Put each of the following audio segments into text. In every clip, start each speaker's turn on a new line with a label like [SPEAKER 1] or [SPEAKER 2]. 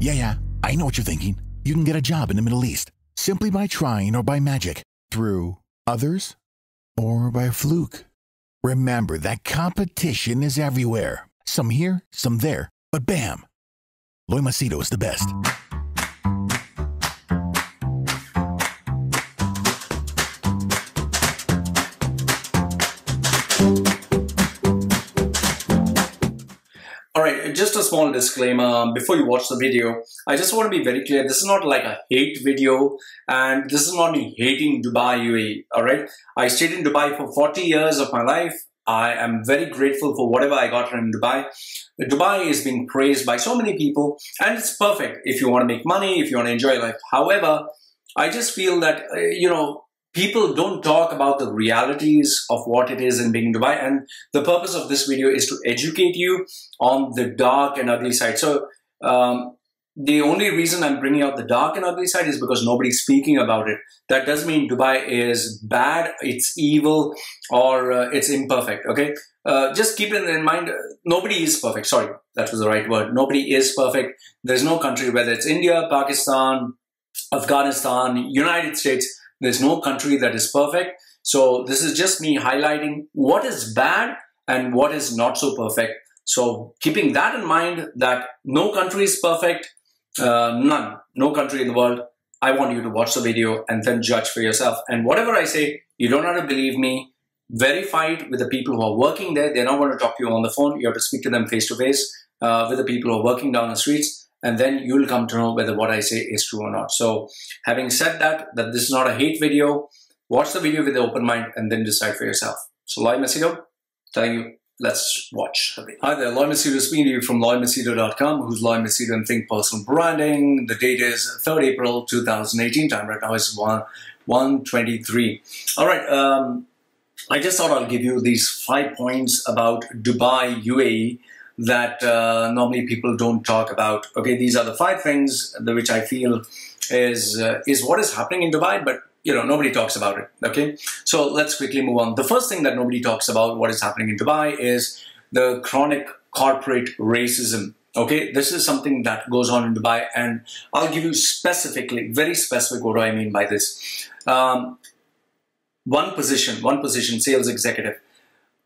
[SPEAKER 1] Yeah, I know what you're thinking. You can get a job in the Middle East simply by trying or by magic, through others, or by fluke. Remember that competition is everywhere. Some here, some there, but bam! Machedo is the best.
[SPEAKER 2] Alright, just a small disclaimer before you watch the video. I just want to be very clear, this is not like a hate video, and this is not me hating Dubai UAE, alright? I stayed in Dubai for 40 years of my life. I am very grateful for whatever I got in Dubai. Dubai is being praised by so many people, and it's perfect if you want to make money, if you want to enjoy life. However, I just feel that, people don't talk about the realities of what it is in being in Dubai, and the purpose of this video is to educate you on the dark and ugly side. So the only reason I'm bringing out the dark and ugly side is because nobody's speaking about it. That doesn't mean Dubai is bad, it's evil, or it's imperfect, okay? Just keep it in mind, nobody is perfect. Sorry, that was the right word. Nobody is perfect. There's no country, whether it's India, Pakistan, Afghanistan, United States, there's no country that is perfect. So this is just me highlighting what is bad and what is not so perfect. So keeping that in mind, that no country is perfect, none, no country in the world. I want you to watch the video and then judge for yourself. And whatever I say, you don't have to believe me. Verify it with the people who are working there. They're not going to talk to you on the phone. You have to speak to them face to face with the people who are working down the streets. And then you'll come to know whether what I say is true or not. So having said that this is not a hate video, watch the video with an open mind and then decide for yourself. So Machedo, telling you, let's watch the video. Hi there, Machedo speaking to you from loyalmachedo.com, who's Machedo and Think Personal Branding. The date is 3rd April 2018. Time right now is 1:23. All right, I just thought I'll give you these 5 points about Dubai UAE that normally people don't talk about. Okay, these are the 5 things which I feel is what is happening in Dubai, but nobody talks about it. Okay, so let's quickly move on. The first thing that nobody talks about what is happening in Dubai is the chronic corporate racism. Okay, this is something that goes on in Dubai, and I'll give you specifically, very specific, what do I mean by this. One position, sales executive,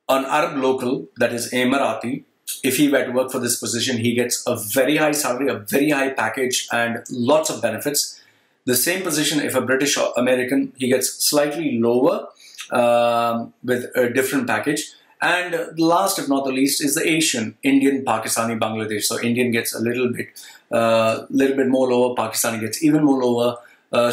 [SPEAKER 2] an Arab local, that is Emirati. If he were to work for this position, he gets a very high salary, a very high package, and lots of benefits. The same position, if a British or American, he gets slightly lower with a different package. And last, if not the least, is the Asian, Indian, Pakistani, Bangladesh. So Indian gets a little bit more lower, Pakistani gets even more lower,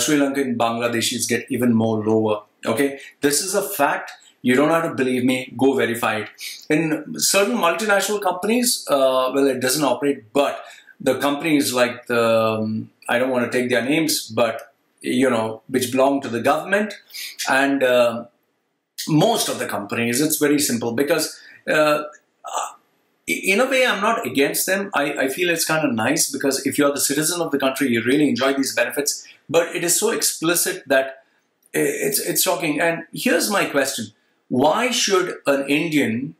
[SPEAKER 2] Sri Lankan, Bangladeshis get even more lower. Okay, this is a fact. You don't have to believe me, go verify it. In certain multinational companies, well, it doesn't operate, but the companies like the, I don't want to take their names, but, which belong to the government, and most of the companies, it's very simple, because in a way, I'm not against them. I feel it's kind of nice, because if you're the citizen of the country, you really enjoy these benefits, but it is so explicit that it's shocking. And here's my question. Why should an Indian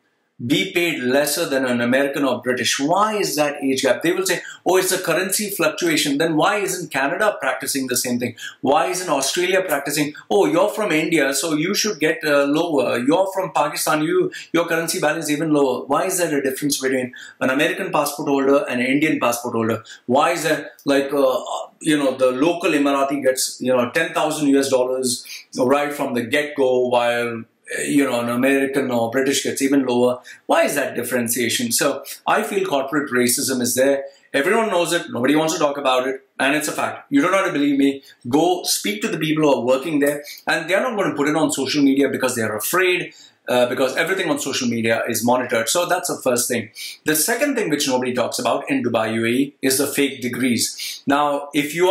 [SPEAKER 2] be paid lesser than an American or British? Why is that age gap? They will say, oh, it's a currency fluctuation. Then why isn't Canada practicing the same thing? Why isn't Australia practicing? Oh, you're from India, so you should get lower. You're from Pakistan, your currency balance is even lower. Why is there a difference between an American passport holder and an Indian passport holder? Why is there, like, the local Emirati gets, 10,000 US dollars right from the get-go, while an American or British gets even lower? Why is that differentiation? So I feel corporate racism is there. Everyone knows it. Nobody wants to talk about it. And it's a fact. You don't have to believe me. Go speak to the people who are working there. And they're not going to put it on social media because they're afraid, because everything on social media is monitored. So that's the first thing. The second thing which nobody talks about in Dubai UAE is the fake degrees. Now, if you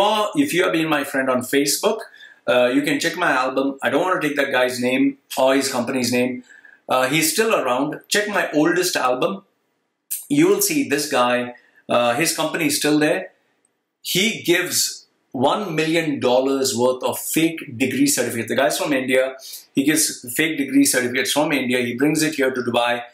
[SPEAKER 2] have been my friend on Facebook, you can check my album. I don't want to take that guy's name or his company's name. He's still around. Check my oldest album. You will see this guy, his company is still there. He gives $1 million worth of fake degree certificates. The guy's from India. He gives fake degree certificates from India. He brings it here to Dubai.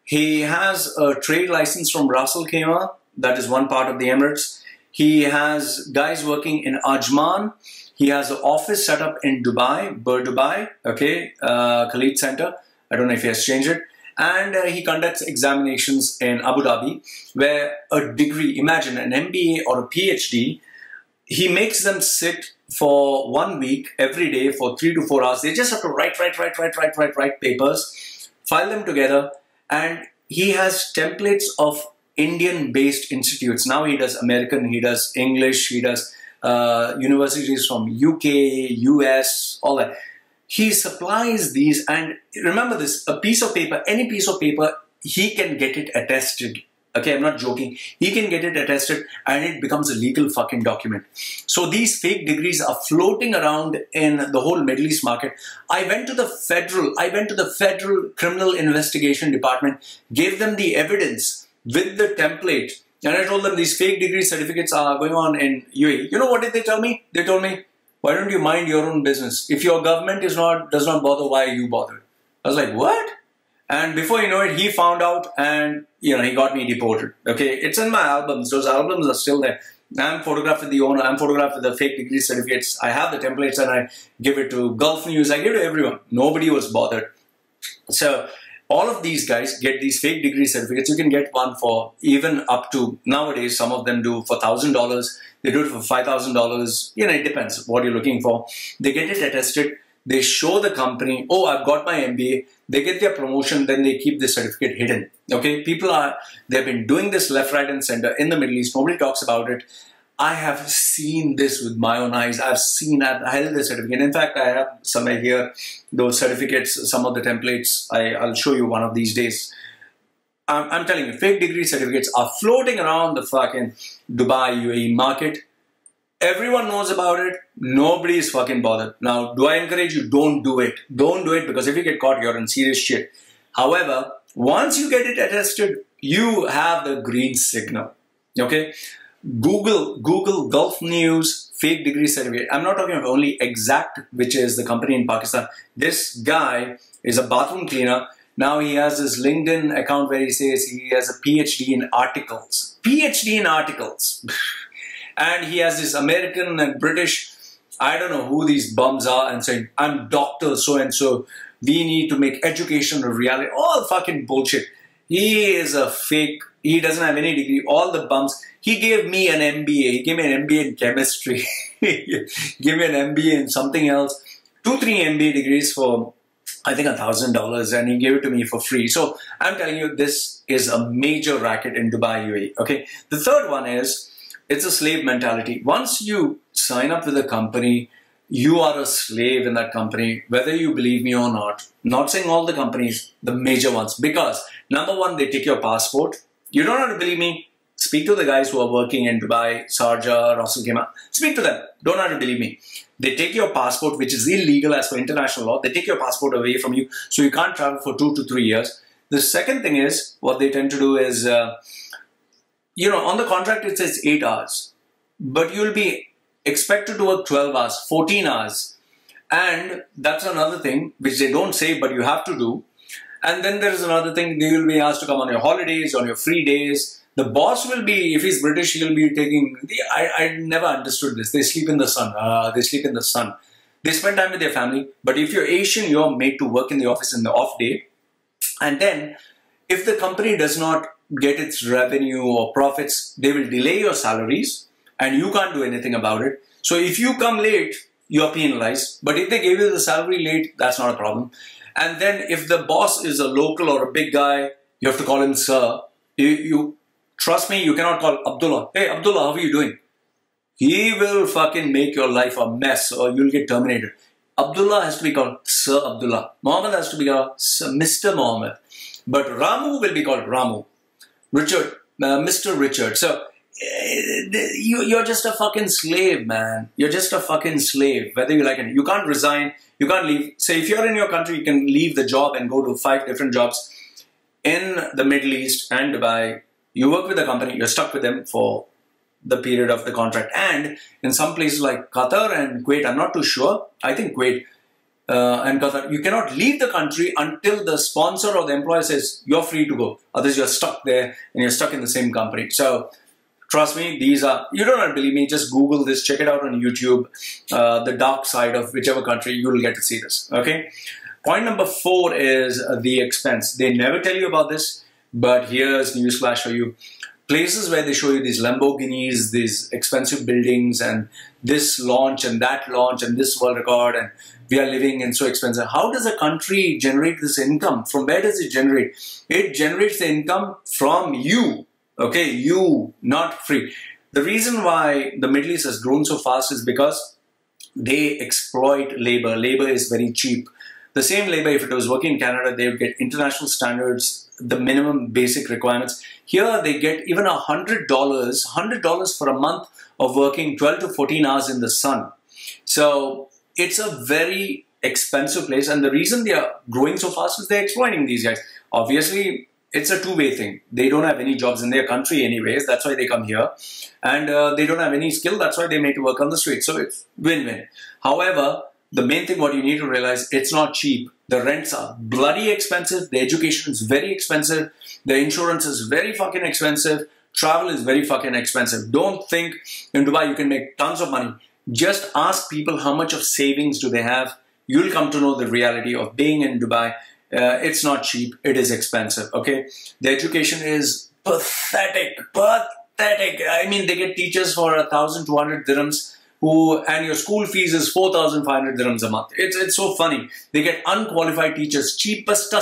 [SPEAKER 2] He has a trade license from Ras Al Khaimah. That is one part of the Emirates. He has guys working in Ajman. He has an office set up in Dubai, Dubai, okay, Khalid Center. I don't know if he has changed it. And he conducts examinations in Abu Dhabi, where a degree, imagine an MBA or a PhD, he makes them sit for 1 week every day for 3 to 4 hours. They just have to write papers, file them together, and he has templates of Indian-based institutes. Now he does American, he does English, he does universities from UK, US, all that. He supplies these, and remember this, a piece of paper, any piece of paper, he can get it attested. Okay, I'm not joking. He can get it attested and it becomes a legal fucking document. So these fake degrees are floating around in the whole Middle East market. I went to the Federal Criminal Investigation Department, gave them the evidence with the template, and I told them these fake degree certificates are going on in UAE. You know what did they tell me? They told me, why don't you mind your own business? If your government does not bother, why are you bothered? I was like, what? And before you know it, he found out and, he got me deported. Okay, it's in my albums. Those albums are still there. I'm photographed with the owner. I'm photographed with the fake degree certificates. I have the templates and I give it to Gulf News. I give it to everyone. Nobody was bothered. So all of these guys get these fake degree certificates. You can get one for even up to, nowadays, some of them do for $1,000. They do it for $5,000. It depends what you're looking for. They get it attested. They show the company, oh, I've got my MBA. They get their promotion, then they keep the certificate hidden. Okay, they've been doing this left, right, and center in the Middle East. Nobody talks about it. I have seen this with my own eyes. I've held the certificate. In fact, I have somewhere here, those certificates, some of the templates. I'll show you one of these days. I'm telling you, fake degree certificates are floating around the fucking Dubai UAE market. Everyone knows about it. Nobody is fucking bothered. Now, do I encourage you? Don't do it. Don't do it, because if you get caught, you're in serious shit. However, once you get it attested, you have the green signal. Okay? Google Gulf News fake degree certificate. I'm not talking about only Exact, which is the company in Pakistan. This guy is a bathroom cleaner. Now he has his LinkedIn account where he says he has a PhD in articles. PhD in articles. And he has this American and British, I don't know who these bums are, and saying, I'm Dr. So-and-so. We need to make education a reality. All fucking bullshit. He is a fake. He doesn't have any degree. All the bums. He gave me an MBA. He gave me an MBA in chemistry. He gave me an MBA in something else. 2-3 MBA degrees for, I think, $1,000, and he gave it to me for free. So I'm telling you, this is a major racket in Dubai UAE. Okay. The third one is, it's a slave mentality. Once you sign up with a company, you are a slave in that company, whether you believe me or not. Not saying all the companies, the major ones. Because, number one, they take your passport. You don't have to believe me. Speak to the guys who are working in Dubai, Sharjah, Ras Al Khaimah. Speak to them. Don't have to believe me. They take your passport, which is illegal as per international law. They take your passport away from you, so you can't travel for 2 to 3 years. The second thing is, what they tend to do is, on the contract it says 8 hours, but you'll be expected to work 12 hours, 14 hours. And that's another thing which they don't say, but you have to do. And then there's another thing, you will be asked to come on your holidays, on your free days. The boss will be, if he's British, he'll be taking, I never understood this. They sleep in the sun. They sleep in the sun. They spend time with their family. But if you're Asian, you're made to work in the office in the off day. And then, if the company does not get its revenue or profits, they will delay your salaries and you can't do anything about it. So if you come late, you are penalized. But if they gave you the salary late, that's not a problem. And then if the boss is a local or a big guy, you have to call him sir. You trust me, you cannot call Abdullah. Hey Abdullah, how are you doing? He will fucking make your life a mess or you'll get terminated. Abdullah has to be called Sir Abdullah. Muhammad has to be called Mr. Muhammad. But Ramu will be called Ramu. Richard, Mr. Richard. So, you're just a fucking slave, man. You're just a fucking slave, whether you like it. You can't resign. You can't leave. Say, if you're in your country, you can leave the job and go to 5 different jobs in the Middle East and Dubai. You work with a company, you're stuck with them for the period of the contract. And in some places like Qatar and Kuwait, I'm not too sure. I think Kuwait and Qatar, you cannot leave the country until the sponsor or the employer says you're free to go. Otherwise, you're stuck there and you're stuck in the same company. So Trust me, these are, you don't have to believe me, just Google this, check it out on YouTube, the dark side of whichever country, you will get to see this, okay? Point number 4 is the expense. They never tell you about this, but here's newsflash for you. Places where they show you these Lamborghinis, these expensive buildings, and this launch and that launch and this world record, and we are living in so expensive. How does a country generate this income? From where does it generate? It generates the income from you, okay? You, not free. The reason why the Middle East has grown so fast is because they exploit labor. Labor is very cheap. The same labor, if it was working in Canada, they would get international standards, the minimum basic requirements. Here they get even $100 for a month of working 12 to 14 hours in the sun. So it's a very expensive place, and the reason they are growing so fast is they're exploiting these guys. Obviously, it's a two-way thing. They don't have any jobs in their country anyways, that's why they come here. And they don't have any skill, that's why they make to work on the street. So it's win-win. However, the main thing what you need to realize, it's not cheap. The rents are bloody expensive. The education is very expensive. The insurance is very fucking expensive. Travel is very fucking expensive. Don't think in Dubai you can make tons of money. Just ask people how much of savings do they have. You'll come to know the reality of being in Dubai. It's not cheap. It is expensive, okay? The education is pathetic. Pathetic. I mean, they get teachers for 1,200 dirhams. And your school fees is 4,500 dirhams a month. It's so funny. They get unqualified teachers, cheapest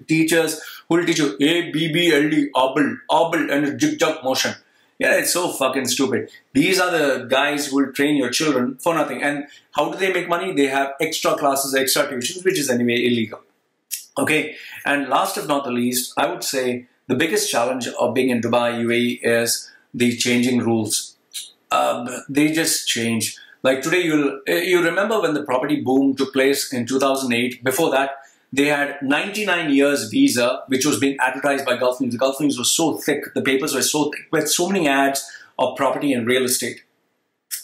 [SPEAKER 2] teachers who will teach you A, B, B, L, D, obble, and a jig-jog motion. Yeah, it's so fucking stupid. These are the guys who will train your children for nothing. And how do they make money? They have extra classes, extra tuitions, which is anyway illegal. Okay, and last but not the least, I would say the biggest challenge of being in Dubai UAE is the changing rules. They just change. Like today, you remember when the property boom took place in 2008. Before that, they had 99 years visa, which was being advertised by Gulf News. The Gulf News was so thick, the papers were so thick, with so many ads of property and real estate.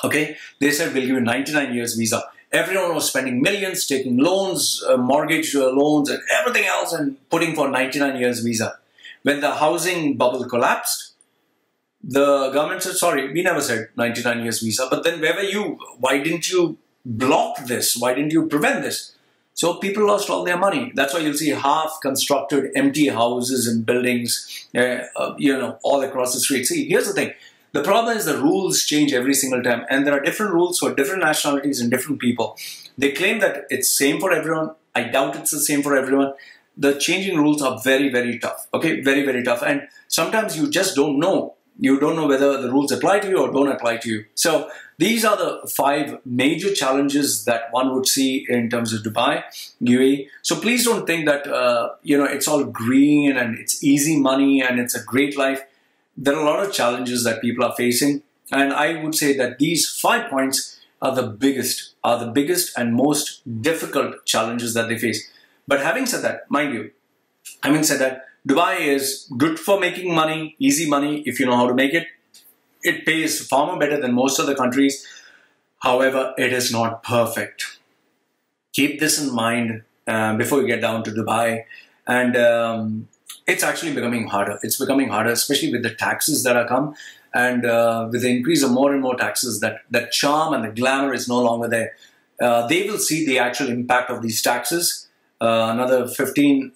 [SPEAKER 2] Okay, they said we'll give you 99 years visa. Everyone was spending millions, taking loans, mortgage loans, and everything else, and putting for 99 years visa. When the housing bubble collapsed, the government said, sorry, we never said 99 years visa. But then where were you? Why didn't you block this? Why didn't you prevent this? So people lost all their money. That's why you'll see half-constructed empty houses and buildings, all across the street. See, here's the thing. The problem is the rules change every single time. And there are different rules for different nationalities and different people. They claim that it's same for everyone. I doubt it's the same for everyone. The changing rules are very, very tough. Okay, very, very tough. And sometimes you just don't know. You don't know whether the rules apply to you or don't apply to you. So these are the 5 major challenges that one would see in terms of Dubai, UAE. So please don't think that, it's all green and it's easy money and it's a great life. There are a lot of challenges that people are facing. And I would say that these 5 points are the biggest and most difficult challenges that they face. But having said that, mind you, Dubai is good for making money, easy money, if you know how to make it. It pays far more better than most other countries. However, it is not perfect. Keep this in mind before you get down to Dubai. And it's actually becoming harder. It's becoming harder, especially with the taxes that are come. And with the increase of more and more taxes, that charm and the glamour is no longer there. They will see the actual impact of these taxes another 10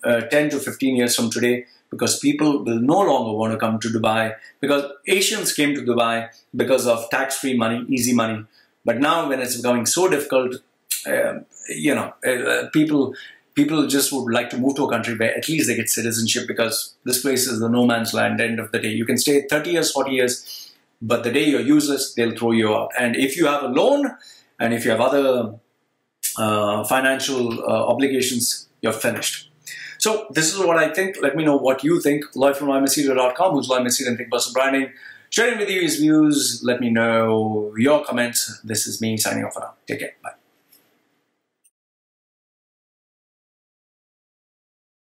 [SPEAKER 2] to 15 years from today, because people will no longer want to come to Dubai, because Asians came to Dubai because of tax-free money, easy money. But now when it's becoming so difficult, people just would like to move to a country where at least they get citizenship, because this place is the no man's land at the end of the day. You can stay 30 years, 40 years, but the day you're useless, they'll throw you out. And if you have a loan and if you have other financial obligations, you're finished. So this is what I think. Let me know what you think. Lloyd from Machedo.com, who's Lloyd Machedo and Think Personal Branding. Sharing with you his views. Let me know your comments. This is me signing off for now. Take care. Bye.